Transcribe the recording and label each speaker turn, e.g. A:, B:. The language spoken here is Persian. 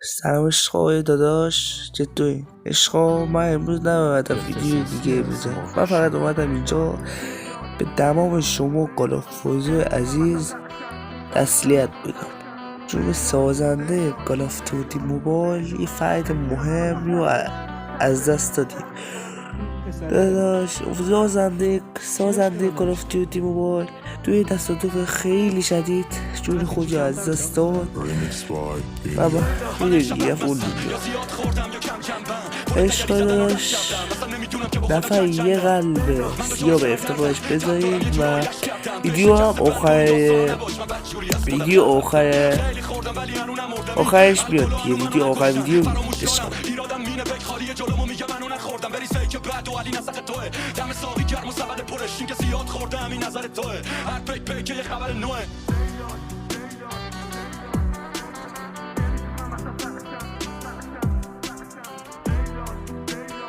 A: سلام عشقای داداش، چطوری؟ عشقا من امروز نمی‌اومدم ویدیو دیگه بزنم. من فقط اومدم اینجا به تمام شما کالافتوزی عزیز تسلیت بگم، چون به سازنده کالافتوتی موبایل یه فرد مهمی رو از دست دادیم. داداش سازنده کال آف دیوتی موبایل توی تصادف خیلی شدید جون خودی از دست داد و میره دیگه اون عشق داداش نفر یه قلب سیاه به افتخارش بذارید و ویدیو هم آخرش بیاد دیگه. ویدیو آخر ویدیو عشق
B: خالی جلومو میگه منو نخوردم بری سیک بعد و علی نسخ توه دم ساقی گرم و سبد پرش این که زیاد خوردم این نظر توه هر پیک یه خبر نوه